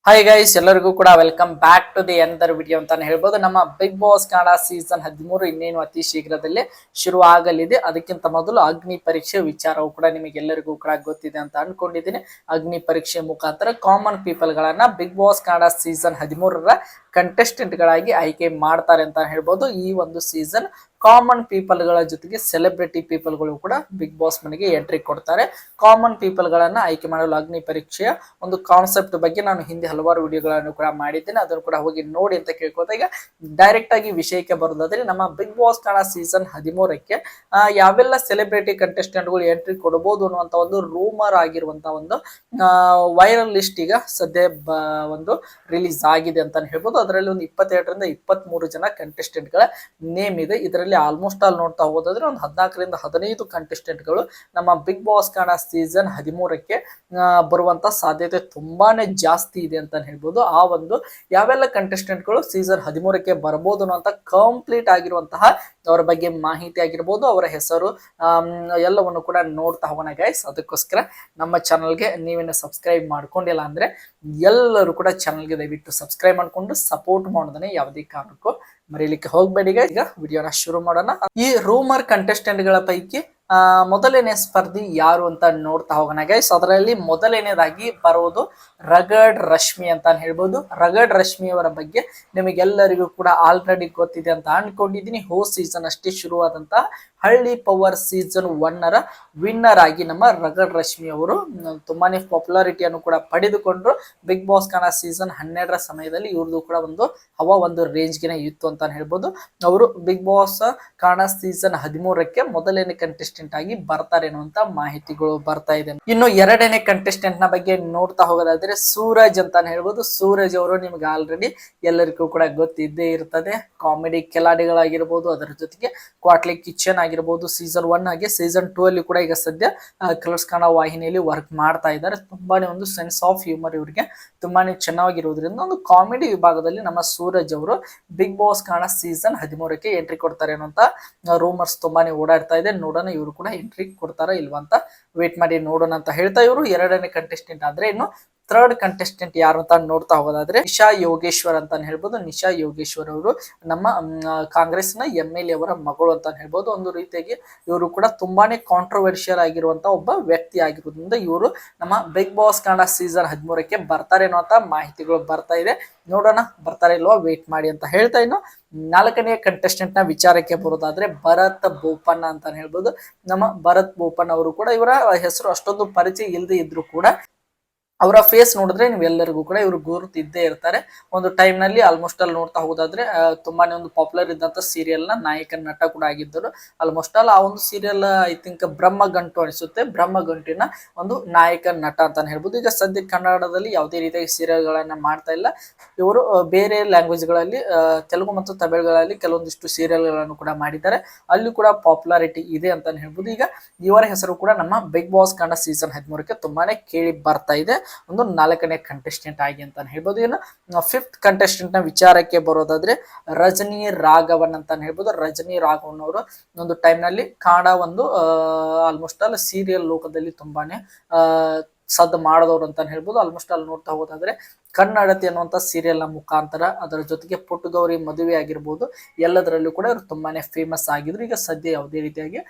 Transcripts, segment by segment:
Hi guys, ಎಲ್ಲರಿಗೂ ಕೂಡ welcome back to the another video ಅಂತಾನೆ ಹೇಳ್ಬೋದು. ನಮ್ಮ ಬಿಗ್ ಬಾಸ್ ಕನ್ನಡ ಸೀಸನ್ 13 ಇನ್ನೇನು ಅತಿ ಶೀಘ್ರದಲ್ಲೇ ಶುರು ಆಗಲಿದೆ. ಅದಕ್ಕಿಂತ ಮೊದಲು ಅಗ್ನಿ ಪರೀಕ್ಷೆ ವಿಚಾರವು ಕೂಡ ನಿಮಗೆಲ್ಲರಿಗೂ ಕೂಡ ಗೊತ್ತಿದೆ ಅಂತ ಅನ್ಕೊಂಡಿದ್ದೀನಿ. ಅಗ್ನಿ ಪರೀಕ್ಷೆ ಮುಖಾಂತರ ಕಾಮನ್ ಪೀಪಲ್ ಗಳನ್ನ ಬಿಗ್ ಬಾಸ್ ಕನ್ನಡ ಸೀಸನ್ 13ರ ಕಂಟೆಸ್ಟೆಂಟ್ ಗಳಾಗಿ ಆಯ್ಕೆ ಮಾಡ್ತಾರೆ ಅಂತ ಹೇಳ್ಬೋದು. ಈ ಒಂದು ಸೀಸನ್ ಕಾಮನ್ ಪೀಪಲ್ ಗಳ ಜೊತೆಗೆ ಸೆಲೆಬ್ರಿಟಿ ಪೀಪಲ್ ಗಳು ಕೂಡ ಬಿಗ್ ಬಾಸ್ ಮನೆಗೆ ಎಂಟ್ರಿ ಕೊಡ್ತಾರೆ. ಕಾಮನ್ ಪೀಪಲ್ ಗಳನ್ನ ಆಯ್ಕೆ ಮಾಡಲು ಅಗ್ನಿ ಪರೀಕ್ಷೆಯ ಒಂದು ಕಾನ್ಸೆಪ್ಟ್ ಬಗ್ಗೆ ನಾನು ಹಿಂದೆ ಹಲವಾರು ವಿಡಿಯೋಗಳನ್ನು ಕೂಡ ಮಾಡಿದ್ದೇನೆ. ಅದನ್ನು ಕೂಡ ಹೋಗಿ ನೋಡಿ ಅಂತ ಕೇಳ್ಕೊತಾ ಈಗ ಡೈರೆಕ್ಟ್ ಆಗಿ ವಿಷಯಕ್ಕೆ ಬರೋದಾದ್ರೆ, ನಮ್ಮ ಬಿಗ್ ಬಾಸ್ ಕನ್ನಡ ಸೀಸನ್ 13ಕ್ಕೆ ಯಾವೆಲ್ಲ ಸೆಲೆಬ್ರಿಟಿ ಕಂಟೆಸ್ಟೆಂಟ್ ಗಳು ಎಂಟ್ರಿ ಕೊಡಬಹುದು ಅನ್ನುವಂತ ಒಂದು ರೂಮರ್ ಆಗಿರುವಂತ ಒಂದು ವೈರಲ್ ಲಿಸ್ಟ್ ಈಗ ಸದ್ಯ ಒಂದು ರಿಲೀಸ್ ಆಗಿದೆ ಅಂತ ಹೇಳ್ಬೋದು. ಅದರಲ್ಲಿ ಒಂದು 22ರಿಂದ 23 ಜನ ಕಂಟೆಸ್ಟೆಂಟ್ ಗಳ ನೇಮ್ ಇದೆ. ಇದರಲ್ಲಿ ಆಲ್ಮೋಸ್ಟ್ ಆಲ್ ನೋಡ್ತಾ ಹೋದಾದ್ರೆ ಒಂದು 14ರಿಂದ 15 ಕಂಟೆಸ್ಟೆಂಟ್ ಗಳು ನಮ್ಮ ಬಿಗ್ ಬಾಸ್ ಕನ್ನಡ ಸೀಸನ್ 13ಕ್ಕೆ ಬರುವಂತ ಸಾಧ್ಯತೆ ತುಂಬಾನೇ ಜಾಸ್ತಿ ಇದೆ ಅಂತ ಹೇಳ್ಬೋದು. ಆ ಒಂದು ಯಾವೆಲ್ಲ ಕಂಟೆಸ್ಟೆಂಟ್ ಗಳು ಸೀಸನ್ 13ಕ್ಕೆ ಬರಬಹುದು ಅನ್ನುವಂತ ಕಂಪ್ಲೀಟ್ ಆಗಿರುವಂತಹ ಅವರ ಬಗ್ಗೆ ಮಾಹಿತಿ ಆಗಿರ್ಬೋದು, ಅವರ ಹೆಸರು ಎಲ್ಲವನ್ನು ಕೂಡ ನೋಡ್ತಾ ಹೋಗೋಣ ಗೈಸ್. ಅದಕ್ಕೋಸ್ಕರ ನಮ್ಮ ಚಾನಲ್ಗೆ ನೀವೇನು ಸಬ್ಸ್ಕ್ರೈಬ್ ಮಾಡ್ಕೊಂಡಿಲ್ಲ ಅಂದ್ರೆ ಎಲ್ಲರೂ ಕೂಡ ಚಾನಲ್ಗೆ ದಯವಿಟ್ಟು ಸಬ್ಸ್ಕ್ರೈಬ್ ಮಾಡ್ಕೊಂಡು ಸಪೋರ್ಟ್ ಮಾಡೋದನ್ನ ಯಾವುದೇ ಕಾರಣಕ್ಕೂ ಮರೀಲಿಕ್ಕೆ ಹೋಗ್ಬೇಡಿ. ಈಗ ವಿಡಿಯೋನ ಶುರು ಮಾಡೋಣ. ಈ ರೂಮರ್ ಕಂಟೆಸ್ಟೆಂಟ್ ಗಳ ಪೈಕಿ ಮೊದಲನೇ ಸ್ಪರ್ಧಿ ಯಾರು ಅಂತ ನೋಡ್ತಾ ಹೋಗೋಣ ಗೈಸ್. ಅದರಲ್ಲಿ ಮೊದಲನೇದಾಗಿ ಬರುವುದು ರಗಡ್ ರಶ್ಮಿ ಅಂತ ಹೇಳ್ಬೋದು. ರಗಡ್ ರಶ್ಮಿ ಅವರ ಬಗ್ಗೆ ನಿಮಗೆಲ್ಲರಿಗೂ ಕೂಡ ಆಲ್ರೆಡಿ ಗೊತ್ತಿದೆ ಅಂತ ಅನ್ಕೊಂಡಿದ್ದೀನಿ. ಸೀಸನ್ ಅಷ್ಟೇ ಶುರುವಾದಂತಹ ಹಳ್ಳಿ ಪವರ್ ಸೀಸನ್ 1ರ ವಿನ್ನರ್ ಆಗಿ ನಮ್ಮ ರಗಡ್ ರಶ್ಮಿ ಅವರು ತುಂಬಾನೇ ಪಾಪ್ಯುಲಾರಿಟಿಯನ್ನು ಕೂಡ ಪಡೆದುಕೊಂಡ್ರು. ಬಿಗ್ ಬಾಸ್ ಕನ್ನಡ ಸೀಸನ್ 12ರ ಸಮಯದಲ್ಲಿ ಇವ್ರದ್ದು ಕೂಡ ಒಂದು ರೇಂಜ್ಗೆ ಇತ್ತು ಅಂತ ಹೇಳ್ಬೋದು. ಅವರು ಬಿಗ್ ಬಾಸ್ ಕನ್ನಡ ಸೀಸನ್ 13ಕ್ಕೆ ಮೊದಲನೇ ಕಂಟೆಸ್ಟೆಂಟ್ ಆಗಿ ಬರ್ತಾರೆ ಅನ್ನುವಂತ ಮಾಹಿತಿಗಳು ಬರ್ತಾ ಇದೆ. ಇನ್ನು ಎರಡನೇ ಕಂಟೆಸ್ಟೆಂಟ್ ನ ಬಗ್ಗೆ ನೋಡ್ತಾ ಹೋಗೋದಾದ್ರೆ ಸೂರಜ್ ಅಂತ ಹೇಳ್ಬೋದು. ಸೂರಜ್ ಅವರು ನಿಮ್ಗೆ ಆಲ್ರೆಡಿ ಎಲ್ಲರಿಗೂ ಕೂಡ ಗೊತ್ತಿದ್ದೇ ಇರ್ತದೆ. ಕಾಮಿಡಿ ಕಿಲಾಡಿಗಳಾಗಿರ್ಬೋದು, ಅದರ ಜೊತೆಗೆ ಕ್ವಾಟ್ಲಿ ಕಿಚನ್ ಆಗಿರ್ಬೋದು. ಸೀಸನ್ 1 ಹಾಗೆ ಸೀಸನ್ 2 ಅಲ್ಲಿ ಕೂಡ ಈಗ ಸದ್ಯ ಕಲರ್ಸ್ ಕನ್ನಡ ವಾಹಿನಿಯಲ್ಲಿ ವರ್ಕ್ ಮಾಡ್ತಾ ಇದ್ದಾರೆ. ತುಂಬಾನೇ ಒಂದು ಸೆನ್ಸ್ ಆಫ್ ಹ್ಯೂಮರ್ ಇವರಿಗೆ ತುಂಬಾನೇ ಚೆನ್ನಾಗಿರುವುದರಿಂದ ಒಂದು ಕಾಮಿಡಿ ವಿಭಾಗದಲ್ಲಿ ನಮ್ಮ ಸೂರಜ್ ಅವರು ಬಿಗ್ ಬಾಸ್ ಕನ್ನಡ ಸೀಸನ್ 13ಕ್ಕೆ ಎಂಟ್ರಿ ಕೊಡ್ತಾರೆ ಅನ್ನುವಂತ ರೂಮರ್ಸ್ ತುಂಬಾನೇ ಓಡಾಡ್ತಾ ಇದೆ. ನೋಡೋಣ ಇವರು ಕೂಡ ಎಂಟ್ರಿ ಕೊಡ್ತಾರಾ ಇಲ್ವಾ ಅಂತ ವೇಟ್ ಮಾಡಿ ನೋಡೋಣ ಅಂತ ಹೇಳ್ತಾ, ಇವರು ಎರಡನೇ ಕಂಟೆಸ್ಟೆಂಟ್ ಆದ್ರೆ ಇನ್ನು ಥರ್ಡ್ ಕಂಟೆಸ್ಟೆಂಟ್ ಯಾರು ಅಂತ ನೋಡ್ತಾ ಹೋಗೋದಾದ್ರೆ ನಿಶಾ ಯೋಗೇಶ್ವರ್ ಅಂತ ಹೇಳ್ಬೋದು. ನಿಶಾ ಯೋಗೇಶ್ವರ್ ಅವರು ನಮ್ಮ ಕಾಂಗ್ರೆಸ್ನ MLA ಅವರ ಮಗಳು ಅಂತ ಹೇಳ್ಬೋದು. ಒಂದು ರೀತಿಯಾಗಿ ಇವರು ಕೂಡ ತುಂಬಾನೇ ಕಾಂಟ್ರವರ್ಷಿಯಲ್ ಆಗಿರುವಂತ ಒಬ್ಬ ವ್ಯಕ್ತಿ ಆಗಿರೋದ್ರಿಂದ ಇವರು ನಮ್ಮ ಬಿಗ್ ಬಾಸ್ ಕನ್ನಡ ಸೀಸನ್ 13ಕ್ಕೆ ಬರ್ತಾರೆ ಅನ್ನುವಂತ ಮಾಹಿತಿಗಳು ಬರ್ತಾ ಇದೆ. ನೋಡೋಣ ಬರ್ತಾರೆ ಇಲ್ವಾ ವೇಟ್ ಮಾಡಿ ಅಂತ ಹೇಳ್ತಾ, ಇನ್ನು ನಾಲ್ಕನೆಯ ಕಂಟೆಸ್ಟೆಂಟ್ ನ ವಿಚಾರಕ್ಕೆ ಬರೋದಾದ್ರೆ ಭರತ್ ಬೋಪಣ್ಣ ಅಂತ ಹೇಳ್ಬೋದು. ನಮ್ಮ ಭರತ್ ಬೋಪಣ್ಣ ಅವರು ಕೂಡ ಇವರ ಹೆಸರು ಅಷ್ಟೊಂದು ಪರಿಚಯ ಇಲ್ಲದೆ ಇದ್ರು ಕೂಡ ಅವರ ಫೇಸ್ ನೋಡಿದ್ರೆ ನೀವೆಲ್ಲರಿಗೂ ಕೂಡ ಇವರು ಗುರುತಿದ್ದೇ ಇರ್ತಾರೆ. ಒಂದು ಟೈಮ್ ನಲ್ಲಿ ಆಲ್ಮೋಸ್ಟ್ ಅಲ್ಲಿ ನೋಡ್ತಾ ಹೋದಾದ್ರೆ ತುಂಬಾನೇ ಒಂದು ಪಾಪ್ಯುಲರ್ ಇದ್ದಂತ ಸೀರಿಯಲ್ ನ ನಾಯಕ ನಟ ಕೂಡ ಆಗಿದ್ದರು. ಆಲ್ಮೋಸ್ಟ್ ಆಲ್ ಆ ಒಂದು ಸೀರಿಯಲ್ ಐ ಥಿಂಕ್ ಬ್ರಹ್ಮಗಂಟು ಅನಿಸುತ್ತೆ. ಬ್ರಹ್ಮಗಂಟಿನ ಒಂದು ನಾಯಕ ನಟ ಅಂತ ಹೇಳ್ಬೋದು. ಈಗ ಸದ್ಯ ಕನ್ನಡದಲ್ಲಿ ಯಾವುದೇ ರೀತಿಯಾಗಿ ಸೀರಿಯಲ್ ಗಳನ್ನ ಮಾಡ್ತಾ ಇಲ್ಲ. ಇವರು ಬೇರೆ ಲ್ಯಾಂಗ್ವೇಜ್ ಗಳಲ್ಲಿ ತೆಲುಗು ಮತ್ತು ತಮಿಳುಗಳಲ್ಲಿ ಕೆಲವೊಂದಿಷ್ಟು ಸೀರಿಯಲ್ ಗಳನ್ನು ಕೂಡ ಮಾಡಿದ್ದಾರೆ. ಅಲ್ಲಿ ಕೂಡ ಪಾಪ್ಯುಲಾರಿಟಿ ಇದೆ ಅಂತ ಹೇಳ್ಬೋದು. ಈಗ ಇವರ ಹೆಸರು ಕೂಡ ನಮ್ಮ ಬಿಗ್ ಬಾಸ್ ಕನ್ನಡ ಸೀಸನ್ 13ಕ್ಕೆ ತುಂಬಾನೇ ಕೇಳಿ ಬರ್ತಾ ಇದೆ. ಒಂದು ನಾಲ್ಕನೇ ಕಂಟೆಸ್ಟೆಂಟ್ ಆಗಿ ಅಂತ ಹೇಳ್ಬೋದು. ಇನ್ನು ಫಿಫ್ತ್ ಕಂಟೆಸ್ಟೆಂಟ್ ನ ವಿಚಾರಕ್ಕೆ ಬರೋದಾದ್ರೆ ರಜನಿ ರಾಘವನ್ ಅಂತ ಹೇಳ್ಬೋದು. ರಜನಿ ರಾಘವನ್ ಅವರು ಒಂದು ಟೈಮ್ ನಲ್ಲಿ ಕನ್ನಡ ಒಂದು ಆಲ್ಮೋಸ್ಟ್ ಆಲ್ ಸೀರಿಯಲ್ ಲೋಕದಲ್ಲಿ ತುಂಬಾನೇ ಸದ್ದು ಮಾಡಿದವರು ಅಂತ ಹೇಳ್ಬೋದು. ಆಲ್ಮೋಸ್ಟ್ ಅಲ್ಲಿ ನೋಡ್ತಾ ಹೋದಾದ್ರೆ ಕನ್ನಡತಿ ಅನ್ನುವಂತ ಸೀರಿಯಲ್ ನ ಮುಖಾಂತರ, ಅದರ ಜೊತೆಗೆ ಪುಟ್ಟಗೌರಿ ಮದುವೆ ಆಗಿರ್ಬೋದು, ಎಲ್ಲದರಲ್ಲೂ ಕೂಡ ಇವರು ತುಂಬಾನೇ ಫೇಮಸ್ ಆಗಿದ್ರು. ಈಗ ಸದ್ಯ ಯಾವುದೇ ರೀತಿಯಾಗಿ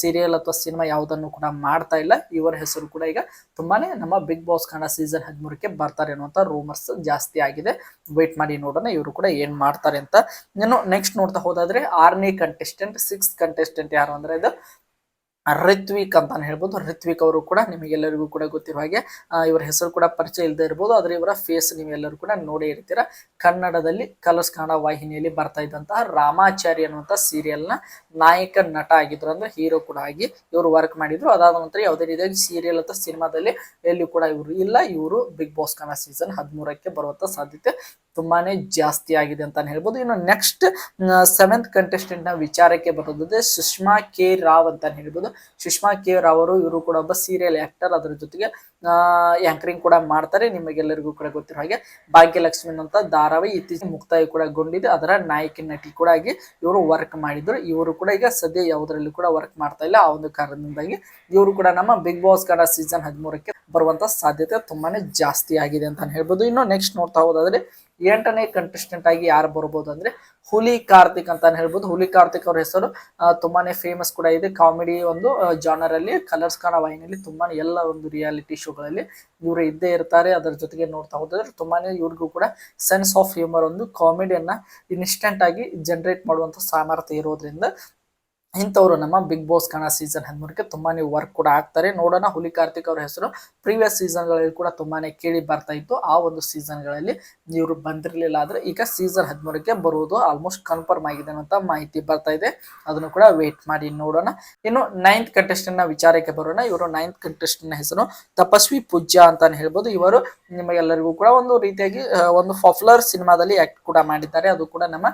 ಸೀರಿಯಲ್ ಅಥವಾ ಸಿನಿಮಾ ಯಾವುದನ್ನು ಕೂಡ ಮಾಡ್ತಾ ಇಲ್ಲ. ಇವರ ಹೆಸರು ಕೂಡ ಈಗ ತುಂಬಾನೇ ನಮ್ಮ ಬಿಗ್ ಬಾಸ್ ಕನ್ನಡ ಸೀಸನ್ 13ಕ್ಕೆ ಬರ್ತಾರೆ ಅನ್ನುವಂತ ರೂಮರ್ಸ್ ಜಾಸ್ತಿ ಆಗಿದೆ. ವೇಟ್ ಮಾಡಿ ನೋಡೋಣ ಇವರು ಕೂಡ ಏನ್ ಮಾಡ್ತಾರೆ ಅಂತ. ಇನ್ನು ನೆಕ್ಸ್ಟ್ ನೋಡ್ತಾ ಹೋದಾದ್ರೆ ಆರನೇ ಕಂಟೆಸ್ಟೆಂಟ್, ಸಿಕ್ಸ್ ಕಂಟೆಸ್ಟೆಂಟ್ ಯಾರು ಅಂದ್ರೆ ಇದು ರಿತ್ವಿಕ್ ಅಂತ ಹೇಳ್ಬೋದು. ರಿತ್ವಿಕ್ ಅವರು ಕೂಡ ನಿಮಗೆಲ್ಲರಿಗೂ ಕೂಡ ಗೊತ್ತಿರುವ ಹಾಗೆ ಇವರ ಹೆಸರು ಕೂಡ ಪರಿಚಯ ಇಲ್ಲದೆ ಇರ್ಬೋದು, ಆದ್ರೆ ಇವರ ಫೇಸ್ ನೀವೆಲ್ಲರೂ ಕೂಡ ನೋಡೇ ಇರ್ತೀರಾ. ಕನ್ನಡದಲ್ಲಿ ಕಲರ್ಸ್ ಕನ್ನಡ ವಾಹಿನಿಯಲ್ಲಿ ಬರ್ತಾ ಇದ್ದಂತಹ ರಾಮಾಚಾರಿ ಅನ್ನುವಂತ ಸೀರಿಯಲ್ ನ ನಾಯಕ ನಟ ಆಗಿದ್ರು, ಅಂದ್ರೆ ಹೀರೋ ಕೂಡ ಆಗಿ ಇವರು ವರ್ಕ್ ಮಾಡಿದ್ರು. ಅದಾದ ನಂತರ ಯಾವುದೇ ರೀತಿಯಾಗಿ ಸೀರಿಯಲ್ ಅಥವಾ ಸಿನಿಮಾದಲ್ಲಿ ಎಲ್ಲಿ ಕೂಡ ಇವರು ಇಲ್ಲ. ಇವರು ಬಿಗ್ ಬಾಸ್ ಕನ್ನಡ ಸೀಸನ್ 13ಕ್ಕೆ ಬರುವಂತ ಸಾಧ್ಯತೆ ತುಂಬಾನೇ ಜಾಸ್ತಿ ಆಗಿದೆ ಅಂತಾನೆ ಹೇಳ್ಬೋದು. ಇನ್ನು ನೆಕ್ಸ್ಟ್ 7th ಕಂಟೆಸ್ಟೆಂಟ್ ನ ವಿಚಾರಕ್ಕೆ ಬರೋದಾದ್ರೆ ಸುಷ್ಮಾ ಕೆ ರಾವ್ ಅಂತಾನೆ ಹೇಳ್ಬೋದು. ಸುಷ್ಮಾ ಕೆ ರಾವ್ ಅವರು ಇವರು ಕೂಡ ಒಬ್ಬ ಸೀರಿಯಲ್ ಆಕ್ಟರ್, ಅದರ ಜೊತೆಗೆ ಆಂಕರಿಂಗ್ ಕೂಡ ಮಾಡ್ತಾರೆ. ನಿಮಗೆಲ್ಲರಿಗೂ ಕೂಡ ಗೊತ್ತಿರೋ ಹಾಗೆ ಭಾಗ್ಯಲಕ್ಷ್ಮಿ ಅಂತ ಧಾರಾವಾಹಿ ಇತ್ತೀಚೆಗೆ ಮುಕ್ತಾಯ ಕೂಡ ಗೊಂಡಿದೆ, ಅದರ ನಾಯಕಿ ನಟಿ ಕೂಡ ಆಗಿ ಇವರು ವರ್ಕ್ ಮಾಡಿದ್ರು. ಇವರು ಕೂಡ ಈಗ ಸದ್ಯ ಯಾವುದರಲ್ಲಿ ಕೂಡ ವರ್ಕ್ ಮಾಡ್ತಾ ಇಲ್ಲ. ಆ ಒಂದು ಕಾರಣದಿಂದಾಗಿ ಇವರು ಕೂಡ ನಮ್ಮ ಬಿಗ್ ಬಾಸ್ ಕನ್ನಡ ಸೀಸನ್ 13ಕ್ಕೆ ಬರುವಂತ ಸಾಧ್ಯತೆ ತುಂಬಾನೇ ಜಾಸ್ತಿ ಆಗಿದೆ ಅಂತ ಹೇಳ್ಬೋದು. ಇನ್ನು ನೆಕ್ಸ್ಟ್ ನೋಡ್ತಾ ಹೋದಾದ್ರೆ 8ನೇ ಕಂಟೆಸ್ಟೆಂಟ್ ಆಗಿ ಯಾರು ಬರ್ಬೋದು ಅಂದ್ರೆ ಹುಲಿ ಕಾರ್ತಿಕ್ ಅಂತ ಹೇಳ್ಬೋದು. ಹುಲಿ ಕಾರ್ತಿಕ್ ಅವ್ರ ಹೆಸರು ತುಂಬಾನೇ ಫೇಮಸ್ ಕೂಡ ಇದೆ. ಕಾಮಿಡಿ ಒಂದು ಜಾನರ್ ಅಲ್ಲಿ ಕಲರ್ಸ್ ಕನ್ನಡ ವಾಹಿನಿಯಲ್ಲಿ ತುಂಬಾನೇ ಎಲ್ಲ ಒಂದು ರಿಯಾಲಿಟಿ ಶೋಗಳಲ್ಲಿ ಇವರು ಇದ್ದೇ ಇರ್ತಾರೆ. ಅದರ ಜೊತೆಗೆ ನೋಡ್ತಾ ಹೋದ್ರೆ ತುಂಬಾನೇ ಇವ್ರಿಗೂ ಕೂಡ ಸೆನ್ಸ್ ಆಫ್ ಹ್ಯೂಮರ್, ಒಂದು ಕಾಮಿಡಿಯನ್ನ ಇನ್ಸ್ಟೆಂಟ್ ಆಗಿ ಜನರೇಟ್ ಮಾಡುವಂತ ಸಾಮರ್ಥ್ಯ ಇರೋದ್ರಿಂದ ಇಂಥವ್ರು ನಮ್ಮ ಬಿಗ್ ಬಾಸ್ ಕನ್ನಡ ಸೀಸನ್ 13ಕ್ಕೆ ತುಂಬಾನೇ ವರ್ಕ್ ಕೂಡ ಆಗ್ತಾರೆ. ನೋಡೋಣ. ಹುಲಿ ಕಾರ್ತಿಕ್ ಅವರ ಹೆಸರು ಪ್ರೀವಿಯಸ್ ಸೀಸನ್ಗಳಲ್ಲಿ ಕೂಡ ತುಂಬಾನೇ ಕೇಳಿ ಬರ್ತಾ ಇತ್ತು. ಆ ಒಂದು ಸೀಸನ್ಗಳಲ್ಲಿ ಇವರು ಬಂದಿರಲಿಲ್ಲ, ಆದ್ರೆ ಈಗ ಸೀಸನ್ 13ಕ್ಕೆ ಬರುವುದು ಆಲ್ಮೋಸ್ಟ್ ಕನ್ಫರ್ಮ್ ಆಗಿದೆ ಅಂತ ಮಾಹಿತಿ ಬರ್ತಾ ಇದೆ. ಅದನ್ನು ಕೂಡ ವೇಟ್ ಮಾಡಿ ನೋಡೋಣ. ಇನ್ನು 9th ಕಂಟೆಸ್ಟೆಂಟ್ ನ ವಿಚಾರಕ್ಕೆ ಬರೋಣ. ಇವರು 9th ಕಂಟೆಸ್ಟೆಂಟ್ ನ ಹೆಸರು ತಪಸ್ವಿ ಪೂಜ್ಯ ಅಂತಾನೆ ಹೇಳ್ಬೋದು. ಇವರು ನಿಮಗೆಲ್ಲರಿಗೂ ಕೂಡ ಒಂದು ರೀತಿಯಾಗಿ ಒಂದು ಪಾಪ್ಯುಲರ್ ಸಿನಿಮಾದಲ್ಲಿ ಆಕ್ಟ್ ಕೂಡ ಮಾಡಿದ್ದಾರೆ. ಅದು ಕೂಡ ನಮ್ಮ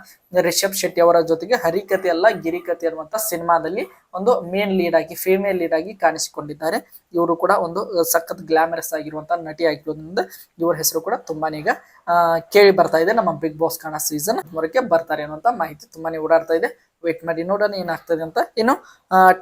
ರಿಷಬ್ ಶೆಟ್ಟಿ ಅವರ ಜೊತೆಗೆ ಹರಿಕತೆ ಅಲ್ಲ ಗಿರಿಕತೆ ಅನ್ನುವಂತ ಸಿನಿಮಾದಲ್ಲಿ ಒಂದು ಮೇನ್ ಲೀಡ್ ಆಗಿ, ಫೀಮೇಲ್ ಲೀಡ್ ಆಗಿ ಕಾಣಿಸಿಕೊಂಡಿದ್ದಾರೆ. ಇವರು ಕೂಡ ಒಂದು ಸಖತ್ ಗ್ಲಾಮರಸ್ ಆಗಿರುವಂತಹ ನಟಿ ಆಗಿರೋದ್ರಿಂದ ಇವರ ಹೆಸರು ಕೂಡ ತುಂಬಾನೇ ಈಗ ಕೇಳಿ ಬರ್ತಾ ಇದೆ. ನಮ್ಮ ಬಿಗ್ ಬಾಸ್ ಕನ್ನಡ ಸೀಸನ್ 13ಕ್ಕೆ ಬರ್ತಾರೆ ಅನ್ನುವಂತ ಮಾಹಿತಿ ತುಂಬಾನೇ ಓಡಾಡ್ತಾ ಇದೆ. ವೇಟ್ ಮಾಡಿ ನೋಡೋಣ ಏನಾಗ್ತದೆ ಅಂತ. ಇನ್ನು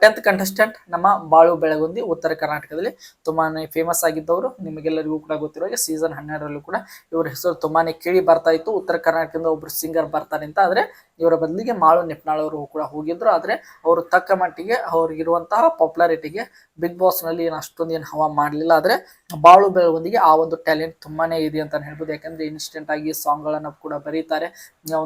10th ಕಂಟೆಸ್ಟೆಂಟ್ ನಮ್ಮ ಬಾಳು ಬೆಳಗುಂದಿ, ಉತ್ತರ ಕರ್ನಾಟಕದಲ್ಲಿ ತುಂಬಾನೇ ಫೇಮಸ್ ಆಗಿದ್ದವರು. ನಿಮಗೆಲ್ಲರಿಗೂ ಕೂಡ ಗೊತ್ತಿರೋ ಹಾಗೆ ಸೀಸನ್ 12ರಲ್ಲೂ ಕೂಡ ಇವರ ಹೆಸರು ತುಂಬಾನೇ ಕೇಳಿ ಬರ್ತಾ ಇತ್ತು. ಉತ್ತರ ಕರ್ನಾಟಕದಿಂದ ಒಬ್ರು ಸಿಂಗರ್ ಬರ್ತಾರೆ ಅಂತ, ಆದ್ರೆ ಇವರ ಬದಲಿಗೆ ಮಾಳು ನಿಪ್ನಾಳ್ ಅವರು ಕೂಡ ಹೋಗಿದ್ರು. ಆದ್ರೆ ಅವರು ತಕ್ಕ ಮಟ್ಟಿಗೆ ಅವ್ರಿಗಿರುವಂತಹ ಪಾಪ್ಯುಲಾರಿಟಿಗೆ ಬಿಗ್ ಬಾಸ್ ನಲ್ಲಿ ಏನು ಅಷ್ಟೊಂದು ಏನು ಹವಾ ಮಾಡಲಿಲ್ಲ. ಆದ್ರೆ ಬಾಳು ಬೆಳಗುಂದಿಗೆ ಆ ಒಂದು ಟ್ಯಾಲೆಂಟ್ ತುಂಬಾನೇ ಇದೆ ಅಂತ ಹೇಳ್ಬೋದು. ಯಾಕಂದ್ರೆ ಇನ್ಸ್ಟೆಂಟ್ ಆಗಿ ಸಾಂಗ್ ಗಳನ್ನ ಕೂಡ ಬರೀತಾರೆ.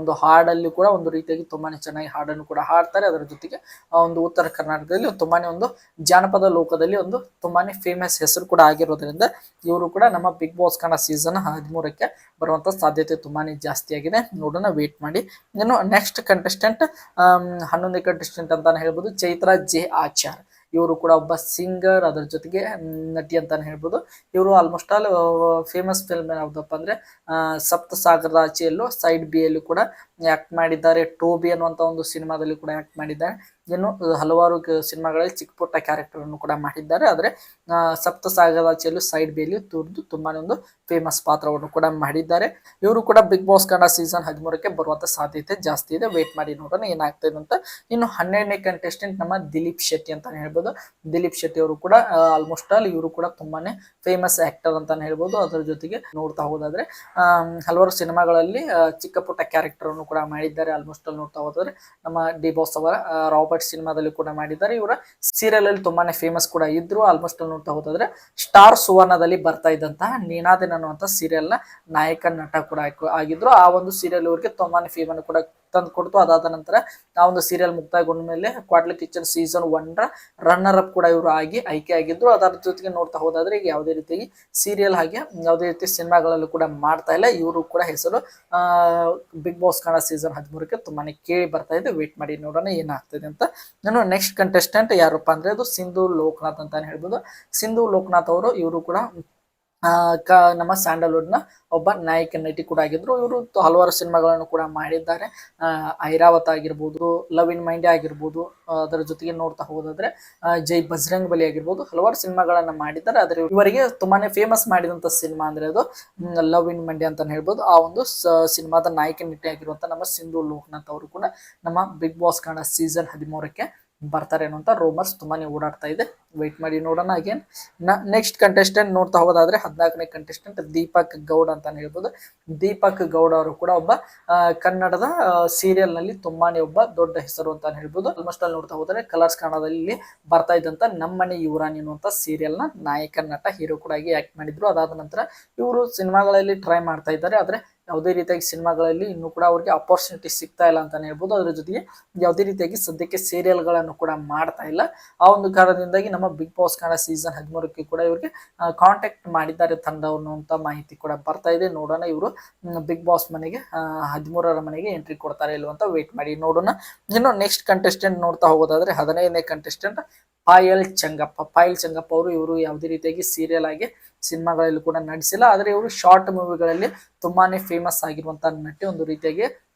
ಒಂದು ಹಾಡಲ್ಲಿ ಕೂಡ ಒಂದು ರೀತಿಯಾಗಿ ತುಂಬಾನೇ ಚೆನ್ನಾಗಿ ಹಾಡನ್ನು ಕೂಡ ಹಾಡ್ತಾರೆ. ಅದರ ಜೊತೆಗೆ ಒಂದು ಉತ್ತರ ಕರ್ನಾಟಕದಲ್ಲಿ ತುಂಬಾನೇ ಒಂದು ಜಾನಪದ ಲೋಕದಲ್ಲಿ ಒಂದು ತುಂಬಾನೇ ಫೇಮಸ್ ಹೆಸರು ಕೂಡ ಆಗಿರೋದ್ರಿಂದ ಇವರು ಕೂಡ ನಮ್ಮ ಬಿಗ್ ಬಾಸ್ ಕನ್ನಡ ಸೀಸನ್ 13ಕ್ಕೆ ಬರುವಂತ ಸಾಧ್ಯತೆ ತುಂಬಾನೇ ಜಾಸ್ತಿ ಆಗಿದೆ. ನೋಡೋಣ, ವೇಟ್ ಮಾಡಿ. ಇನ್ನು ನೆಕ್ಸ್ಟ್ ಕಂಟೆಸ್ಟೆಂಟ್ 11ನೇ ಕಂಟೆಸ್ಟೆಂಟ್ ಅಂತಾನೆ ಹೇಳ್ಬೋದು, ಚೈತ್ರಾ ಜೆ ಆಚಾರ್. ಇವರು ಕೂಡ ಒಬ್ಬ ಸಿಂಗರ್, ಅದರ ಜೊತೆಗೆ ನಟಿ ಅಂತಾನೆ ಹೇಳ್ಬೋದು. ಇವರು ಆಲ್ಮೋಸ್ಟ್ ಆಲ್ ಫೇಮಸ್ ಫಿಲ್ಮ್ ಯಾವ್ದಪ್ಪ ಅಂದ್ರೆ ಸಪ್ತ ಸಾಗರದ ಆಚೆಯಲ್ಲೂ ಸೈಡ್ ಬಿ ಯಲ್ಲೂ ಕೂಡ ಆಕ್ಟ್ ಮಾಡಿದ್ದಾರೆ. ಟೋಬಿ ಅನ್ನುವಂತ ಒಂದು ಸಿನಿಮಾದಲ್ಲಿ ಕೂಡ ಆಕ್ಟ್ ಮಾಡಿದ್ದಾರೆ. ಇನ್ನು ಹಲವಾರು ಸಿನಿಮಾಗಳಲ್ಲಿ ಚಿಕ್ಕ ಪುಟ್ಟ ಕ್ಯಾರೆಕ್ಟರ್ ಅನ್ನು ಕೂಡ ಮಾಡಿದ್ದಾರೆ. ಆದ್ರೆ ಸಪ್ತ ಸಾಗರದ ಆಚೆಯಲ್ಲೂ ಸೈಡ್ ಬಿ ಯಲ್ಲಿ ತುಂಬಾನೇ ಒಂದು ಫೇಮಸ್ ಪಾತ್ರವನ್ನು ಕೂಡ ಮಾಡಿದ್ದಾರೆ. ಇವರು ಕೂಡ ಬಿಗ್ ಬಾಸ್ ಕನ್ನಡ ಸೀಸನ್ 13ಕ್ಕೆ ಬರುವಂತ ಸಾಧ್ಯತೆ ಜಾಸ್ತಿ ಇದೆ. ವೇಟ್ ಮಾಡಿ ನೋಡೋಣ ಏನಾಗ್ತದೆ ಅಂತ. ಇನ್ನು 12ನೇ ಕಂಟೆಸ್ಟೆಂಟ್ ನಮ್ಮ ದಿಲೀಪ್ ಶೆಟ್ಟಿ ಅಂತಾನೆ ಹೇಳ್ಬೋದು. ದಿಲೀಪ್ ಶೆಟ್ಟಿ ಅವರು ಕೂಡ ಆಲ್ಮೋಸ್ಟ್ ಆಲ್ ಇವರು ಕೂಡ ತುಂಬಾನೇ ಫೇಮಸ್ ಆಕ್ಟರ್ ಅಂತಾನೆ ಹೇಳ್ಬೋದು. ಅದರ ಜೊತೆಗೆ ನೋಡ್ತಾ ಹೋದಾದ್ರೆ ಹಲವಾರು ಸಿನಿಮಾಗಳಲ್ಲಿ ಚಿಕ್ಕ ಪುಟ್ಟ ಕ್ಯಾರೆಕ್ಟರ್ ಅನ್ನು ಕೂಡ ಮಾಡಿದ್ದಾರೆ. ಆಲ್ಮೋಸ್ಟ್ ಅಲ್ಲಿ ನೋಡ್ತಾ ಹೋದ್ರೆ ನಮ್ಮ ಡಿ ಬಾಸ್ ಅವರ ರಾಬರ್ಟ್ ಸಿನಿಮಾದಲ್ಲಿ ಕೂಡ ಮಾಡಿದ್ದಾರೆ. ಇವರ ಸೀರಿಯಲ್ ಅಲ್ಲಿ ತುಂಬಾನೇ ಫೇಮಸ್ ಕೂಡ ಇದ್ರು. ಆಲ್ಮೋಸ್ಟ್ ಅಲ್ಲಿ ನೋಡ್ತಾ ಹೋದ್ರೆ ಸ್ಟಾರ್ ಸುವರ್ಣದಲ್ಲಿ ಬರ್ತಾ ಇದ್ದಂತಹ ನೀನಾದೇನ್ ಅನ್ನುವಂತ ಸೀರಿಯಲ್ ನ ನಾಯಕ ನಟ ಕೂಡ ಆಗಿದ್ರು. ಆ ಒಂದು ಸೀರಿಯಲ್ ಇವರಿಗೆ ತುಂಬಾನೇ ಫೇಮ್ ಅನ್ನು ಕೂಡ ತಂದು ಕೊಡ್ತು. ಅದಾದ ನಂತರ ಆ ಒಂದು ಸೀರಿಯಲ್ ಮುಕ್ತಾಯಗೊಂಡ ಮೇಲೆ ಕ್ವಾಟ್ಲಿ ಕಿಚನ್ ಸೀಸನ್ 1 ರನ್ನರ್ ಅಪ್ ಕೂಡ ಇವರು ಆಯ್ಕೆ ಆಗಿದ್ರು. ಅದರ ಜೊತೆಗೆ ನೋಡ್ತಾ ಹೋದಾದ್ರೆ ಈಗ ಯಾವುದೇ ರೀತಿಯಾಗಿ ಸೀರಿಯಲ್ ಹಾಗೆ ಯಾವುದೇ ರೀತಿ ಸಿನಿಮಾಗಳಲ್ಲೂ ಕೂಡ ಮಾಡ್ತಾ ಇಲ್ಲ. ಇವರು ಕೂಡ ಹೆಸರು ಬಿಗ್ ಬಾಸ್ ಕನ್ನಡ ಸೀಸನ್ 13ಕ್ಕೆ ತುಂಬಾನೇ ಕೇಳಿ ಬರ್ತಾ ಇದೆ. ವೇಟ್ ಮಾಡಿ ನೋಡೋಣ ಏನಾಗ್ತದೆ ಅಂತ. ನಾನು ನೆಕ್ಸ್ಟ್ ಕಂಟೆಸ್ಟೆಂಟ್ ಯಾರಪ್ಪ ಅಂದ್ರೆ ಅದು ಸಿಂಧು ಲೋಕನಾಥ್ ಅಂತಾನೆ ಹೇಳ್ಬೋದು. ಸಿಂಧು ಲೋಕನಾಥ್ ಅವರು ಇವರು ಕೂಡ ನಮ್ಮ ಸ್ಯಾಂಡಲ್ವುಡ್ ನ ಒಬ್ಬ ನಾಯಕ ನಟಿ ಕೂಡ ಆಗಿದ್ರು. ಇವರು ಹಲವಾರು ಸಿನಿಮಾಗಳನ್ನು ಕೂಡ ಮಾಡಿದ್ದಾರೆ. ಐರಾವತ ಆಗಿರ್ಬೋದು, ಲವ್ ಇನ್ ಮೈಂಡ್ ಆಗಿರ್ಬೋದು, ಅದರ ಜೊತೆಗೆ ನೋಡ್ತಾ ಹೋದಾದ್ರೆ ಜೈ ಬಜರಂಗ್ ಬಲಿ ಆಗಿರ್ಬೋದು, ಹಲವಾರು ಸಿನಿಮಾಗಳನ್ನ ಮಾಡಿದ್ದಾರೆ. ಆದ್ರೆ ಇವರಿಗೆ ತುಂಬಾನೇ ಫೇಮಸ್ ಮಾಡಿದಂತ ಸಿನಿಮಾ ಅಂದ್ರೆ ಅದು ಲವ್ ಇನ್ ಮಂಡ್ಯ ಅಂತಾನೆ ಹೇಳ್ಬೋದು. ಆ ಒಂದು ಸಿನಿಮಾದ ನಾಯಕ ನಟಿ ಆಗಿರುವಂತ ನಮ್ಮ ಸಿಂಧು ಲೋಕನಾಥ್ ಅವರು ಕೂಡ ನಮ್ಮ ಬಿಗ್ ಬಾಸ್ ಕನ್ನಡ ಸೀಸನ್ 13ಕ್ಕೆ ಬರ್ತಾರೆ ಅನ್ನುವಂತ ರೂಮರ್ಸ್ ತುಂಬಾನೇ ಓಡಾಡ್ತಾ ಇದೆ. ವೇಟ್ ಮಾಡಿ ನೋಡೋಣ. ಅಗೇನ್ ನೆಕ್ಸ್ಟ್ ಕಂಟೆಸ್ಟೆಂಟ್ ನೋಡ್ತಾ ಹೋದಾದ್ರೆ 14ನೇ ಕಂಟೆಸ್ಟೆಂಟ್ ದೀಪಕ್ ಗೌಡ್ ಅಂತಾನೆ ಹೇಳ್ಬೋದು. ದೀಪಕ್ ಗೌಡ್ ಅವರು ಕೂಡ ಒಬ್ಬ ಕನ್ನಡದ ಸೀರಿಯಲ್ ನಲ್ಲಿ ತುಂಬಾನೇ ಒಬ್ಬ ದೊಡ್ಡ ಹೆಸರು ಅಂತಾನೆ ಹೇಳ್ಬೋದು. ಆಲ್ಮೋಸ್ಟ್ ಅಲ್ಲಿ ನೋಡ್ತಾ ಹೋದ್ರೆ ಕಲರ್ಸ್ ಕನ್ನಡದಲ್ಲಿ ಬರ್ತಾ ಇದ್ದಂತ ನಮ್ಮನೆ ಯುವರಾಣಿ ಅನ್ನುವಂತ ಸೀರಿಯಲ್ ನ ನಾಯಕ ನಟ ಹೀರೋ ಕೂಡ ಆಗಿ ಆಕ್ಟ್ ಮಾಡಿದ್ರು. ಅದಾದ ನಂತರ ಇವರು ಸಿನಿಮಾಗಳಲ್ಲಿ ಟ್ರೈ ಮಾಡ್ತಾ ಇದ್ದಾರೆ. ಆದ್ರೆ ಯಾವುದೇ ರೀತಿಯಾಗಿ ಸಿನಿಮಾಗಳಲ್ಲಿ ಇನ್ನೂ ಕೂಡ ಅವ್ರಿಗೆ ಅಪರ್ಚುನಿಟಿ ಸಿಗ್ತಾ ಇಲ್ಲ ಅಂತಾನೆ ಹೇಳ್ಬೋದು. ಅದ್ರ ಜೊತೆಗೆ ಯಾವುದೇ ರೀತಿಯಾಗಿ ಸದ್ಯಕ್ಕೆ ಸೀರಿಯಲ್ ಗಳನ್ನು ಕೂಡ ಮಾಡ್ತಾ ಇಲ್ಲ. ಆ ಒಂದು ಕಾರಣದಿಂದಾಗಿ ನಮ್ಮ ಬಿಗ್ ಬಾಸ್ ಕನ್ನಡ ಸೀಸನ್ 13ಕ್ಕೆ ಕೂಡ ಇವ್ರಿಗೆ ಕಾಂಟ್ಯಾಕ್ಟ್ ಮಾಡಿದ್ದಾರೆ ತಂಡವನ್ನು ಅಂತ ಮಾಹಿತಿ ಕೂಡ ಬರ್ತಾ ಇದೆ. ನೋಡೋಣ ಇವರು ಬಿಗ್ ಬಾಸ್ ಮನೆಗೆ 13ರ ಮನೆಗೆ ಎಂಟ್ರಿ ಕೊಡ್ತಾರೆ ಇಲ್ವಂತ ವೇಟ್ ಮಾಡಿ ನೋಡೋಣ. ಇನ್ನು ನೆಕ್ಸ್ಟ್ ಕಂಟೆಸ್ಟೆಂಟ್ ನೋಡ್ತಾ ಹೋಗೋದಾದ್ರೆ 15ನೇ ಕಂಟೆಸ್ಟೆಂಟ್ ಪಾಯಲ್ ಚಂಗಪ್ಪ. ಪಾಯಲ್ ಚಂಗಪ್ಪ ಅವರು ಇವರು ಯಾವುದೇ ರೀತಿಯಾಗಿ ಸೀರಿಯಲ್ ಆಗಿ ಸಿನಿಮಾಗಳಲ್ಲಿ ಕೂಡ ನಟಿಸಿಲ್ಲ. ಆದ್ರೆ ಇವರು ಶಾರ್ಟ್ ಮೂವಿಗಳಲ್ಲಿ ತುಂಬಾನೇ ಫೇಮಸ್ ಆಗಿರುವಂತಹ ನಟಿ. ಒಂದು ರೀತಿಯಾಗಿ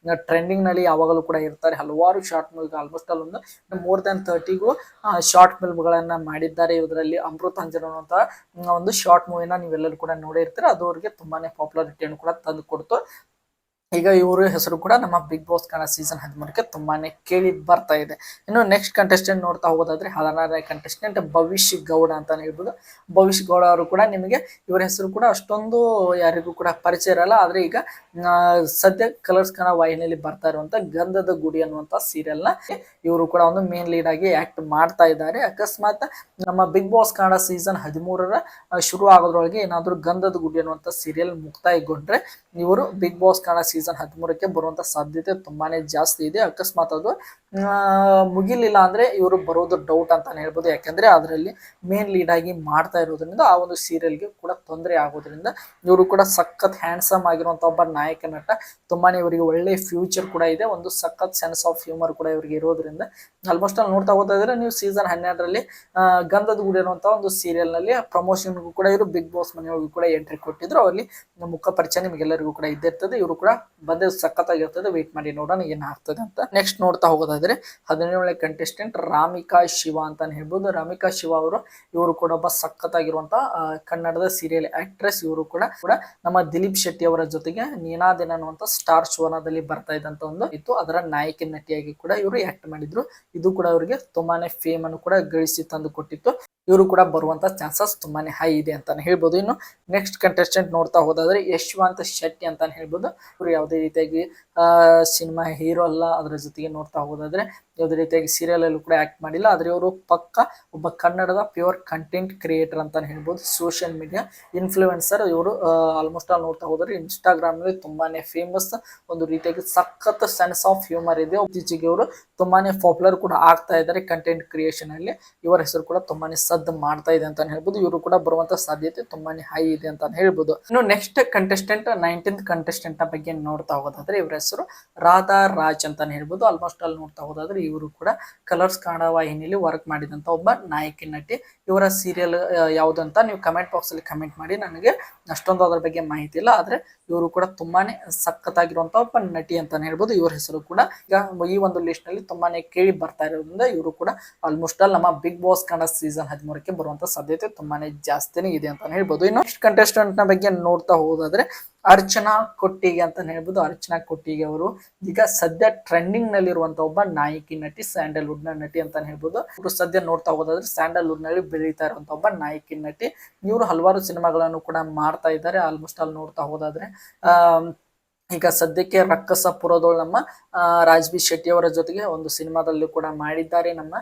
ಟ್ರೆಂಡಿಂಗ್ ನಲ್ಲಿ ಯಾವಾಗಲೂ ಕೂಡ ಇರ್ತಾರೆ. ಹಲವಾರು ಶಾರ್ಟ್ ಮೂವಿ ಆಲ್ಮೋಸ್ಟ್ ಅಲ್ಲಿ ಒಂದು ಮೋರ್ ದನ್ 30ಗೂ ಶಾರ್ಟ್ ಫಿಲ್ಮ್ಗಳನ್ನ ಮಾಡಿದ್ದಾರೆ. ಇದರಲ್ಲಿ ಅಮೃತಾಂಜನ್ ಅನ್ನುವಂತಹ ಒಂದು ಶಾರ್ಟ್ ಮೂವಿನ ನೀವೆಲ್ಲರೂ ಕೂಡ ನೋಡೇ ಇರ್ತೀರ. ಅದು ಅವರಿಗೆ ತುಂಬಾನೇ ಪಾಪ್ಯುಲಾರಿಟಿಯನ್ನು ಕೂಡ ತಂದು ಕೊಡ್ತು. ಈಗ ಇವರ ಹೆಸರು ಕೂಡ ನಮ್ಮ ಬಿಗ್ ಬಾಸ್ ಕನ್ನಡ ಸೀಸನ್ 13ಕ್ಕೆ ತುಂಬಾನೇ ಕೇಳಿ ಬರ್ತಾ ಇದೆ. ಇನ್ನು ನೆಕ್ಸ್ಟ್ ಕಂಟೆಸ್ಟೆಂಟ್ ನೋಡ್ತಾ ಹೋಗೋದಾದ್ರೆ 16ನೇ ಕಂಟೆಸ್ಟೆಂಟ್ ಭವಿಷ್ಯ ಗೌಡ ಅಂತಾನೆ ಹೇಳ್ಬೋದು. ಭವಿಷ್ಯ ಗೌಡ ಅವರು ಕೂಡ ನಿಮಗೆ ಇವರ ಹೆಸರು ಕೂಡ ಅಷ್ಟೊಂದು ಯಾರಿಗೂ ಕೂಡ ಪರಿಚಯ ಇರಲ್ಲ. ಆದ್ರೆ ಈಗ ಸದ್ಯ ಕಲರ್ಸ್ ಕನ್ನಡ ವಾಹಿನಿಯಲ್ಲಿ ಬರ್ತಾ ಇರುವಂತ ಗಂಧದ ಗುಡಿ ಅನ್ನುವಂತ ಸೀರಿಯಲ್ ನ ಇವರು ಕೂಡ ಒಂದು ಮೇನ್ ಲೀಡ್ ಆಗಿ ಆಕ್ಟ್ ಮಾಡ್ತಾ ಇದ್ದಾರೆ. ಅಕಸ್ಮಾತ್ ನಮ್ಮ ಬಿಗ್ ಬಾಸ್ ಕನ್ನಡ ಸೀಸನ್ 13ರ ಶುರು ಆಗೋದ್ರೊಳಗೆ ಏನಾದ್ರು ಗಂಧದ ಗುಡಿ ಅನ್ನುವಂತ ಸೀರಿಯಲ್ ಮುಕ್ತಾಯಗೊಂಡ್ರೆ ಇವರು ಬಿಗ್ ಬಾಸ್ ಕನ್ನಡ ಸೀಸನ್ 13ಕ್ಕೆ ಬರುವಂತ ಸಾಧ್ಯತೆ ತುಂಬಾನೇ ಜಾಸ್ತಿ ಇದೆ. ಅಕಸ್ಮಾತ್ ಅದು ಮುಗಿಲಿಲ್ಲ ಅಂದ್ರೆ ಇವರು ಬರೋದು ಡೌಟ್ ಅಂತಾನೆ ಹೇಳ್ಬೋದು. ಯಾಕಂದ್ರೆ ಅದರಲ್ಲಿ ಮೇನ್ ಲೀಡ್ ಆಗಿ ಮಾಡ್ತಾ ಇರೋದ್ರಿಂದ ಆ ಒಂದು ಸೀರಿಯಲ್ಗೆ ಕೂಡ ತೊಂದರೆ ಆಗೋದ್ರಿಂದ ಇವರು ಕೂಡ ಸಖತ್ ಹ್ಯಾಂಡ್ಸಮ್ ಆಗಿರುವಂತ ಒಬ್ಬ ನಾಯಕ ನಟ. ತುಂಬಾನೇ ಇವರಿಗೆ ಒಳ್ಳೆ ಫ್ಯೂಚರ್ ಕೂಡ ಇದೆ. ಒಂದು ಸಖತ್ ಸೆನ್ಸ್ ಆಫ್ ಹ್ಯೂಮರ್ ಕೂಡ ಇವರಿಗೆ ಇರೋದ್ರಿಂದ ಆಲ್ಮೋಸ್ಟ್ ಅಲ್ಲಿ ನೋಡ್ತಾ ಹೋಗ್ತಾ ಇದ್ರೆ ನೀವು ಸೀಸನ್ 12ರಲ್ಲಿ ಗಂಧದ ಗುಡಿ ಅನ್ನುವಂತ ಒಂದು ಸೀರಿಯಲ್ ನಲ್ಲಿ ಪ್ರಮೋಷನ್ಗೂ ಕೂಡ ಇವರು ಬಿಗ್ ಬಾಸ್ ಮನೆಯೊಳಗೂ ಕೂಡ ಎಂಟ್ರಿ ಕೊಟ್ಟಿದ್ರು. ಅಲ್ಲಿ ಮುಖ ಪರಿಚಯ ನಿಮಗೆಲ್ಲರಿಗೂ ಕೂಡ ಇದ್ದಿರ್ತದೆ. ಇವರು ಕೂಡ ಬಂದ ಸಖತ್ತಾಗಿರ್ತದೆ. ವೇಟ್ ಮಾಡಿ ನೋಡೋಣ ಏನಾಗ್ತದೆ ಅಂತ. ನೆಕ್ಸ್ಟ್ ನೋಡ್ತಾ ಹೋಗೋದಾದ್ರೆ 17ನೇ ಕಂಟೆಸ್ಟೆಂಟ್ ರಾಮಿಕಾ ಶಿವ ಅಂತಾನೆ ಹೇಳ್ಬೋದು. ರಾಮಿಕಾ ಶಿವ ಇವರು ಕೂಡ ಒಬ್ಬ ಸಖತ್ತಾಗಿರುವಂತ ಕನ್ನಡದ ಸೀರಿಯಲ್ ಆಕ್ಟ್ರೆಸ್. ಇವರು ಕೂಡ ನಮ್ಮ ದಿಲೀಪ್ ಶೆಟ್ಟಿ ಅವರ ಜೊತೆಗೆ ನೀನಾದೇನ ಅನ್ನುವಂತ ಸ್ಟಾರ್ ಶೋನದಲ್ಲಿ ಬರ್ತಾ ಇದ್ದಂತ ಒಂದು ಇತ್ತು. ಅದರ ನಾಯಕಿ ನಟಿಯಾಗಿ ಕೂಡ ಇವರು ಆಕ್ಟ್ ಮಾಡಿದ್ರು. ಇದು ಕೂಡ ಅವರಿಗೆ ತುಂಬಾನೇ ಫೇಮ್ ಅನ್ನು ಕೂಡ ಗಳಿಸಿ ತಂದು ಕೊಟ್ಟಿತ್ತು. ಇವರು ಕೂಡ ಬರುವಂತ ಚಾನ್ಸಸ್ ತುಂಬಾನೇ ಹೈ ಇದೆ ಅಂತಾನೆ ಹೇಳ್ಬೋದು. ಇನ್ನು ನೆಕ್ಸ್ಟ್ ಕಂಟೆಸ್ಟೆಂಟ್ ನೋಡ್ತಾ ಹೋದಾದ್ರೆ ಯಶವಂತ್ ಶೆಟ್ಟಿ ಅಂತಾನೆ ಹೇಳ್ಬೋದು. ಇವರು ಯಾವುದೇ ರೀತಿಯಾಗಿ ಸಿನಿಮಾ ಹೀರೋ ಅಲ್ಲ. ಅದರ ಜೊತೆಗೆ ನೋಡ್ತಾ ಹೋದಾದ್ರೆ ಯಾವುದೇ ರೀತಿಯಾಗಿ ಸೀರಿಯಲ್ ಅಲ್ಲೂ ಕೂಡ ಆಕ್ಟ್ ಮಾಡಿಲ್ಲ. ಆದ್ರೆ ಇವರು ಪಕ್ಕ ಒಬ್ಬ ಕನ್ನಡದ ಪ್ಯೂರ್ ಕಂಟೆಂಟ್ ಕ್ರಿಯೇಟರ್ ಅಂತಾನೆ ಹೇಳ್ಬೋದು. ಸೋಷಿಯಲ್ ಮೀಡಿಯಾ ಇನ್ಫ್ಲೂಯೆನ್ಸರ್ ಇವರು. ಆಲ್ಮೋಸ್ಟ್ ಅಲ್ಲಿ ನೋಡ್ತಾ ಹೋದ್ರೆ ಇನ್ಸ್ಟಾಗ್ರಾಮ್ ನಲ್ಲಿ ತುಂಬಾನೇ ಫೇಮಸ್. ಒಂದು ರೀತಿಯಾಗಿ ಸಖತ್ ಸೆನ್ಸ್ ಆಫ್ ಹ್ಯೂಮರ್ ಇದೆ. ಇತ್ತೀಚೆಗೆ ಇವರು ತುಂಬಾನೇ ಪಾಪ್ಯುಲರ್ ಕೂಡ ಆಗ್ತಾ ಇದ್ದಾರೆ ಕಂಟೆಂಟ್ ಕ್ರಿಯೇಷನ್ ಅಲ್ಲಿ. ಇವರ ಹೆಸರು ಕೂಡ ತುಂಬಾನೇ ಸದ್ದು ಮಾಡ್ತಾ ಇದೆ ಅಂತಾನೆ ಹೇಳ್ಬೋದು. ಇವರು ಕೂಡ ಬರುವಂತ ಸಾಧ್ಯತೆ ತುಂಬಾನೇ ಹೈ ಇದೆ ಅಂತಾನೆ ಹೇಳ್ಬೋದು. ಇನ್ನು ನೆಕ್ಸ್ಟ್ ಕಂಟೆಸ್ಟೆಂಟ್ 19th ಕಂಟೆಸ್ಟೆಂಟ್ ಬಗ್ಗೆ ನೋಡ್ತಾ ಹೋಗೋದಾದ್ರೆ ಇವರ ಹೆಸರು ರಾಧಾ ರಾಜ್ ಅಂತಾನೆ ಹೇಳ್ಬೋದು. ಆಲ್ಮೋಸ್ಟ್ ಅಲ್ಲಿ ನೋಡ್ತಾ ಹೋದಾದ್ರೆ ಇವರು ಕೂಡ ಕಲರ್ಸ್ ಕನ್ನಡ ವಾಹಿನಿಯಲ್ಲಿ ವರ್ಕ್ ಮಾಡಿದಂತ ಒಬ್ಬ ನಾಯಕಿ ನಟಿ. ಇವರ ಸೀರಿಯಲ್ ಯಾವುದು ಅಂತ ನೀವು ಕಮೆಂಟ್ ಬಾಕ್ಸ್ ಅಲ್ಲಿ ಕಮೆಂಟ್ ಮಾಡಿ. ನನಗೆ ಅಷ್ಟೊಂದು ಅದರ ಬಗ್ಗೆ ಮಾಹಿತಿ ಇಲ್ಲ. ಆದ್ರೆ ಇವರು ಕೂಡ ತುಂಬಾನೇ ಸಖತ್ತಾಗಿರುವಂತ ಒಬ್ಬ ನಟಿ ಅಂತಾನೆ ಹೇಳ್ಬೋದು. ಇವರ ಹೆಸರು ಕೂಡ ಈಗ ಈ ಒಂದು ಲಿಸ್ಟ್ ನಲ್ಲಿ ತುಂಬಾನೇ ಕೇಳಿ ಬರ್ತಾ ಇರೋದ್ರಿಂದ ಇವರು ಕೂಡ ಆಲ್ಮೋಸ್ಟ್ ಅಲ್ಲಿ ನಮ್ಮ ಬಿಗ್ ಬಾಸ್ ಕನ್ನಡ ಸೀಸನ್ 13ಕ್ಕೆ ಬರುವಂತ ಸಾಧ್ಯತೆ ತುಂಬಾನೇ ಜಾಸ್ತಿನೇ ಇದೆ ಅಂತಾನೆ ಹೇಳ್ಬೋದು. ಇನ್ನು ನೆಕ್ಸ್ಟ್ ಕಂಟೆಸ್ಟೆಂಟ್ ನ ಬಗ್ಗೆ ನೋಡ್ತಾ ಹೋಗೋದಾದ್ರೆ ಅರ್ಚನಾ ಕೊಟ್ಟಿಗೆ ಅಂತಾನೆ ಹೇಳ್ಬೋದು. ಅರ್ಚನಾ ಕೊಟ್ಟಿಗೆ ಅವರು ಈಗ ಸದ್ಯ ಟ್ರೆಂಡಿಂಗ್ ನಲ್ಲಿ ಇರುವಂತ ಒಬ್ಬ ನಾಯಕಿ ನಟಿ, ಸ್ಯಾಂಡಲ್ವುಡ್ ನ ನಟಿ ಅಂತಾನೆ ಹೇಳ್ಬೋದು. ಇವರು ಸದ್ಯ ನೋಡ್ತಾ ಹೋದಾದ್ರೆ ಸ್ಯಾಂಡಲ್ವುಡ್ ನಲ್ಲಿ ಬೆಳೀತಾ ಇರುವಂತ ಒಬ್ಬ ನಾಯಕಿ ನಟಿ. ಇವರು ಹಲವಾರು ಸಿನಿಮಾಗಳನ್ನು ಕೂಡ ಮಾಡ್ತಾ ಇದ್ದಾರೆ. ಆಲ್ಮೋಸ್ಟ್ ಅಲ್ಲಿ ನೋಡ್ತಾ ಹೋದಾದ್ರೆ ಈಗ ಸದ್ಯಕ್ಕೆ ರಕ್ಕಸ ಪುರದೋಳು ನಮ್ಮ ರಾಜ್ಬಿ ಶೆಟ್ಟಿ ಅವರ ಜೊತೆಗೆ ಒಂದು ಸಿನಿಮಾದಲ್ಲೂ ಕೂಡ ಮಾಡಿದ್ದಾರೆ. ನಮ್ಮ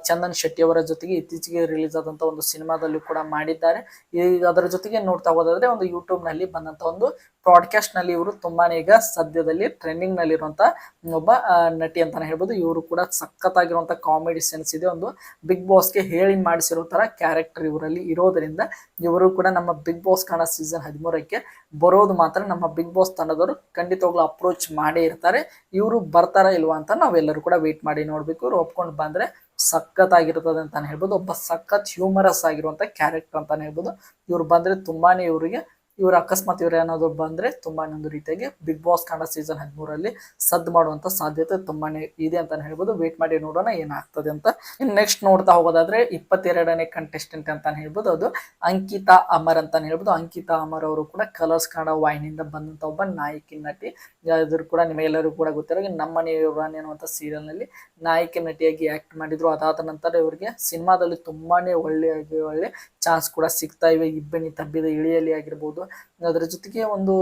ಚಂದನ್ ಶೆಟ್ಟಿ ಅವರ ಜೊತೆಗೆ ಇತ್ತೀಚೆಗೆ ರಿಲೀಸ್ ಆದಂತ ಒಂದು ಸಿನಿಮಾದಲ್ಲೂ ಕೂಡ ಮಾಡಿದ್ದಾರೆ. ಈಗ ಅದರ ಜೊತೆಗೆ ನೋಡ್ತಾ ಹೋದಾದ್ರೆ ಒಂದು ಯೂಟ್ಯೂಬ್ ನಲ್ಲಿ ಬಂದಂತ ಒಂದು ಬ್ರಾಡ್ಕಾಸ್ಟ್ ನಲ್ಲಿ ಇವರು ತುಂಬಾನೇ ಈಗ ಸದ್ಯದಲ್ಲಿ ಟ್ರೆಂಡಿಂಗ್ ನಲ್ಲಿ ಇರುವಂತ ಒಬ್ಬ ನಟಿ ಅಂತಾನೆ ಹೇಳ್ಬೋದು. ಇವರು ಕೂಡ ಸಖತ್ತಾಗಿರುವಂತ ಕಾಮಿಡಿ ಸೆನ್ಸ್ ಇದೆ. ಒಂದು ಬಿಗ್ ಬಾಸ್ಗೆ ಹೇಳಿ ಮಾಡಿಸಿರೋ ತರ ಕ್ಯಾರೆಕ್ಟರ್ ಇವರಲ್ಲಿ ಇರೋದ್ರಿಂದ ಇವರು ಕೂಡ ನಮ್ಮ ಬಿಗ್ ಬಾಸ್ ಕನ್ನಡ ಸೀಸನ್ 13ಕ್ಕೆ ಬರೋದು ಮಾತ್ರ ನಮ್ಮ ಬಿಗ್ ಬಾಸ್ ತಂಡದವರು ಖಂಡಿತವಾಗ್ಲೂ ಅಪ್ರೋಚ್ ಮಾಡೇ ಇರ್ತಾರೆ. ಇವರು ಬರ್ತಾರ ಇಲ್ವಾ ಅಂತ ನಾವೆಲ್ಲರೂ ಕೂಡ ವೇಟ್ ಮಾಡಿ ನೋಡ್ಬೇಕು. ಇವ್ರು ಒಪ್ಕೊಂಡು ಬಂದ್ರೆ ಸಖತ್ ಆಗಿರ್ತದೆ ಅಂತಾನೆ ಹೇಳ್ಬೋದು. ಒಬ್ಬ ಸಖತ್ ಹ್ಯೂಮರಸ್ ಆಗಿರುವಂತ ಕ್ಯಾರೆಕ್ಟರ್ ಅಂತಾನೆ ಹೇಳ್ಬೋದು. ಇವ್ರು ಬಂದ್ರೆ ತುಂಬಾನೇ ಇವರು ಅಕಸ್ಮಾತ್ ಇವ್ರು ಏನಾದ್ರು ಬಂದ್ರೆ ತುಂಬಾನೇ ಒಂದು ರೀತಿಯಾಗಿ ಬಿಗ್ ಬಾಸ್ ಕನ್ನಡ ಸೀಸನ್ 13ರಲ್ಲಿ ಸದ್ದು ಮಾಡುವಂತ ಸಾಧ್ಯತೆ ತುಂಬಾನೇ ಇದೆ ಅಂತಾನೆ ಹೇಳ್ಬೋದು. ವೇಟ್ ಮಾಡಿ ನೋಡೋಣ ಏನಾಗ್ತದೆ ಅಂತ. ಇನ್ನು ನೆಕ್ಸ್ಟ್ ನೋಡ್ತಾ ಹೋಗೋದಾದ್ರೆ 22ನೇ ಕಂಟೆಸ್ಟೆಂಟ್ ಅಂತಾನೆ ಹೇಳ್ಬೋದು. ಅದು ಅಂಕಿತಾ ಅಮರ್ ಅಂತಾನೆ ಹೇಳ್ಬೋದು. ಅಂಕಿತಾ ಅಮರ್ ಅವರು ಕೂಡ ಕಲರ್ಸ್ ಕನ್ನಡ ವಾಹಿನಿಯಿಂದ ಬಂದಂತ ಒಬ್ಬ ನಾಯಕಿ ನಟಿ. ಇದ್ರು ಕೂಡ ನಿಮಗೆಲ್ಲರಿಗೂ ಕೂಡ ಗೊತ್ತಿರೋ ನಮ್ಮನೆ ರಾಣಿ ಅನ್ನುವಂತ ಸೀರಿಯಲ್ ನಲ್ಲಿ ನಾಯಕಿ ನಟಿಯಾಗಿ ಆಕ್ಟ್ ಮಾಡಿದ್ರು. ಅದಾದ ನಂತರ ಇವರಿಗೆ ಸಿನಿಮಾದಲ್ಲಿ ತುಂಬಾನೇ ಒಳ್ಳೆ ಚಾನ್ಸ್ ಕೂಡ ಸಿಗ್ತಾ ಇವೆ. ಇಬ್ಬನಿ ತಬ್ಬಿದ ಇಳಿಯಲಿ ಆಗಿರ್ಬೋದು. ಅದರ ಜೊತೆಗೆ ಒಂದು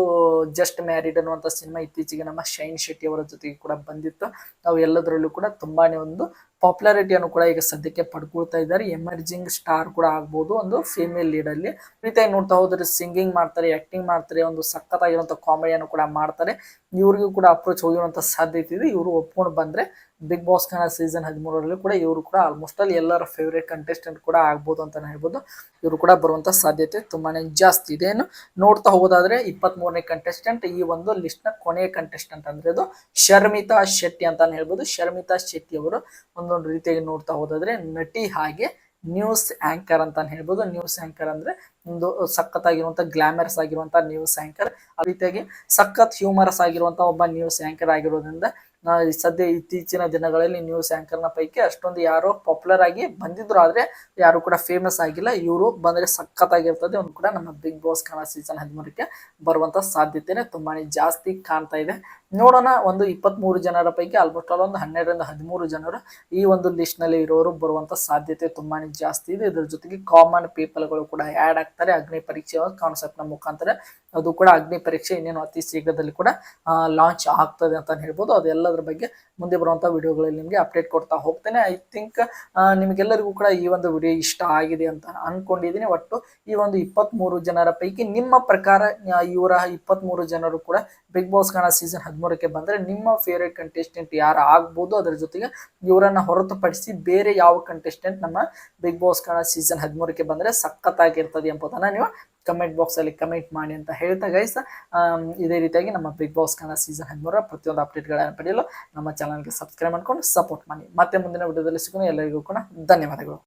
ಜಸ್ಟ್ ಮ್ಯಾರಿಡ್ ಅನ್ನುವಂತ ಸಿನಿಮಾ ಇತ್ತೀಚೆಗೆ ನಮ್ಮ ಶೈನ್ ಶೆಟ್ಟಿ ಅವರ ಜೊತೆಗೆ ಕೂಡ ಬಂದಿತ್ತು. ನಾವು ಎಲ್ಲದರಲ್ಲೂ ಕೂಡ ತುಂಬಾನೇ ಒಂದು ಪಾಪ್ಯುಲಾರಿಟಿಯನ್ನು ಕೂಡ ಈಗ ಸದ್ಯಕ್ಕೆ ಪಡ್ಕೊಳ್ತಾ ಇದ್ದಾರೆ. ಎಮರ್ಜಿಂಗ್ ಸ್ಟಾರ್ ಕೂಡ ಆಗ್ಬೋದು ಒಂದು ಫೀಮೇಲ್ ಲೀಡ್ ಅಲ್ಲಿ. ರೀತಿಯಾಗಿ ನೋಡ್ತಾ ಹೋದ್ರೆ ಸಿಂಗಿಂಗ್ ಮಾಡ್ತಾರೆ, ಆಕ್ಟಿಂಗ್ ಮಾಡ್ತಾರೆ, ಒಂದು ಸಖತ್ತಾಗಿರುವಂತ ಕಾಮಿಡಿಯನ್ನು ಕೂಡ ಮಾಡ್ತಾರೆ. ಇವ್ರಿಗೂ ಕೂಡ ಅಪ್ರೋಚ್ ಹೋಗಿರುವಂತ ಸಾಧ್ಯತೆ ಇದೆ. ಇವರು ಒಪ್ಕೊಂಡು ಬಂದ್ರೆ ಬಿಗ್ ಬಾಸ್ ಕನ್ನಡ ಸೀಸನ್ 13ರಲ್ಲಿ ಕೂಡ ಇವರು ಕೂಡ ಆಲ್ಮೋಸ್ಟ್ ಅಲ್ಲಿ ಎಲ್ಲರ ಫೇವರೇಟ್ ಕಂಟೆಸ್ಟೆಂಟ್ ಕೂಡ ಆಗ್ಬೋದು ಅಂತಾನೆ ಹೇಳ್ಬೋದು. ಇವರು ಕೂಡ ಬರುವಂತ ಸಾಧ್ಯತೆ ತುಂಬಾನೇ ಜಾಸ್ತಿ ಇದೆ. ಏನು ನೋಡ್ತಾ ಹೋಗೋದಾದ್ರೆ 23ನೇ ಕಂಟೆಸ್ಟೆಂಟ್, ಈ ಒಂದು ಲಿಸ್ಟ್ ನ ಕೊನೆಯ ಕಂಟೆಸ್ಟೆಂಟ್ ಅಂದ್ರೆ ಅದು ಶರ್ಮಿತಾ ಶೆಟ್ಟಿ ಅಂತಾನೆ ಹೇಳ್ಬೋದು. ಶರ್ಮಿತಾ ಶೆಟ್ಟಿ ಅವರು ಒಂದೊಂದು ರೀತಿಯಾಗಿ ನೋಡ್ತಾ ಹೋದಾದ್ರೆ ನಟಿ ಹಾಗೆ ನ್ಯೂಸ್ ಆಂಕರ್ ಅಂತ ಹೇಳ್ಬೋದು. ನ್ಯೂಸ್ ಆಂಕರ್ ಅಂದ್ರೆ ಒಂದು ಸಖತ್ತಾಗಿರುವಂತ ಗ್ಲಾಮರಸ್ ಆಗಿರುವಂತ ನ್ಯೂಸ್ ಆಂಕರ್, ಅದೇ ರೀತಿಯಾಗಿ ಸಖತ್ ಹ್ಯೂಮರಸ್ ಆಗಿರುವಂತ ಒಬ್ಬ ನ್ಯೂಸ್ ಆಂಕರ್ ಆಗಿರೋದ್ರಿಂದ ಸದ್ಯ ಇತ್ತೀಚಿನ ದಿನಗಳಲ್ಲಿ ನ್ಯೂಸ್ ಆಂಕರ್ ನ ಪೈಕಿ ಅಷ್ಟೊಂದು ಯಾರೋ ಪಾಪ್ಯುಲರ್ ಆಗಿ ಬಂದಿದ್ರು, ಆದ್ರೆ ಯಾರು ಕೂಡ ಫೇಮಸ್ ಆಗಿಲ್ಲ. ಇವರು ಬಂದ್ರೆ ಸಖತ್ತಾಗಿರ್ತದೆ. ಒಂದು ಕೂಡ ನಮ್ಮ ಬಿಗ್ ಬಾಸ್ ಕನ್ನಡ ಸೀಸನ್ 13ಕ್ಕೆ ಬರುವಂತ ಸಾಧ್ಯತೆನೆ ತುಂಬಾನೇ ಜಾಸ್ತಿ ಕಾಣ್ತಾ ಇದೆ. ನೋಡೋಣ, ಒಂದು 23 ಜನರ ಪೈಕಿ ಆಲ್ಮೋಸ್ಟ್ ಆಲ್ ಒಂದು 12ರಿಂದ 13 ಜನರು ಈ ಒಂದು ಲಿಸ್ಟ್ ನಲ್ಲಿ ಇರೋರು ಬರುವಂತ ಸಾಧ್ಯತೆ ತುಂಬಾನೇ ಜಾಸ್ತಿ ಇದೆ. ಇದ್ರ ಜೊತೆಗೆ ಕಾಮನ್ ಪೀಪಲ್ ಗಳು ಕೂಡ ಆಡ್ ಆಗ್ತಾರೆ ಅಗ್ನಿ ಪರೀಕ್ಷೆ ಕಾನ್ಸೆಪ್ಟ್ ನ ಮುಖಾಂತರ. ಅದು ಕೂಡ ಅಗ್ನಿ ಪರೀಕ್ಷೆ ಇನ್ನೇನು ಅತಿ ಶೀಘ್ರದಲ್ಲಿ ಕೂಡ ಲಾಂಚ್ ಆಗ್ತದೆ ಅಂತ ಹೇಳ್ಬೋದು. ಅದೆಲ್ಲದರ ಬಗ್ಗೆ ಮುಂದೆ ಬರುವಂತಹ ವಿಡಿಯೋಗಳಲ್ಲಿ ನಿಮಗೆ ಅಪ್ಡೇಟ್ ಕೊಡ್ತಾ ಹೋಗ್ತೇನೆ. ಐ ಥಿಂಕ್ ನಿಮಗೆಲ್ಲರಿಗೂ ಕೂಡ ಈ ಒಂದು ವಿಡಿಯೋ ಇಷ್ಟ ಆಗಿದೆ ಅಂತ ಅನ್ಕೊಂಡಿದ್ದೀನಿ. ಒಟ್ಟು ಈ ಒಂದು 23 ಜನರ ಪೈಕಿ ನಿಮ್ಮ ಪ್ರಕಾರ ಇವರ 23 ಜನರು ಕೂಡ ಬಿಗ್ ಬಾಸ್ ಕನ್ನಡ ಸೀಸನ್ 13ಕ್ಕೆ ಬಂದ್ರೆ ನಿಮ್ಮ ಫೇವರೇಟ್ ಕಂಟೆಸ್ಟೆಂಟ್ ಯಾರು ಆಗ್ಬೋದು? ಅದರ ಜೊತೆಗೆ ಇವರನ್ನ ಹೊರತುಪಡಿಸಿ ಬೇರೆ ಯಾವ ಕಂಟೆಸ್ಟೆಂಟ್ ನಮ್ಮ ಬಿಗ್ ಬಾಸ್ ಕನ್ನಡ ಸೀಸನ್ 13ಕ್ಕೆ ಬಂದ್ರೆ ಸಖತ್ತಾಗಿರ್ತದೆ ಎಂಬುದನ್ನ ನೀವು ಕಮೆಂಟ್ ಬಾಕ್ಸ್ ಅಲ್ಲಿ ಕಮೆಂಟ್ ಮಾಡಿ ಅಂತ ಹೇಳ್ತಾ ಗೈಸ್, ಇದೇ ರೀತಿಯಾಗಿ ನಮ್ಮ ಬಿಗ್ ಬಾಸ್ ಕನ್ನಡ ಸೀಸನ್ 13 ಪ್ರತಿಯೊಂದು ಅಪ್ಡೇಟ್ಗಳನ್ನು ಪಡೆಯಲು ನಮ್ಮ ಚಾನಲ್ಗೆ ಸಬ್ಸ್ಕ್ರೈಬ್ ಮಾಡ್ಕೊಂಡು ಸಪೋರ್ಟ್ ಮಾಡಿ. ಮತ್ತೆ ಮುಂದಿನ ವಿಡಿಯೋದಲ್ಲಿ ಸಿಗೋಣ. ಎಲ್ಲರಿಗೂ ಕೂಡ ಧನ್ಯವಾದಗಳು.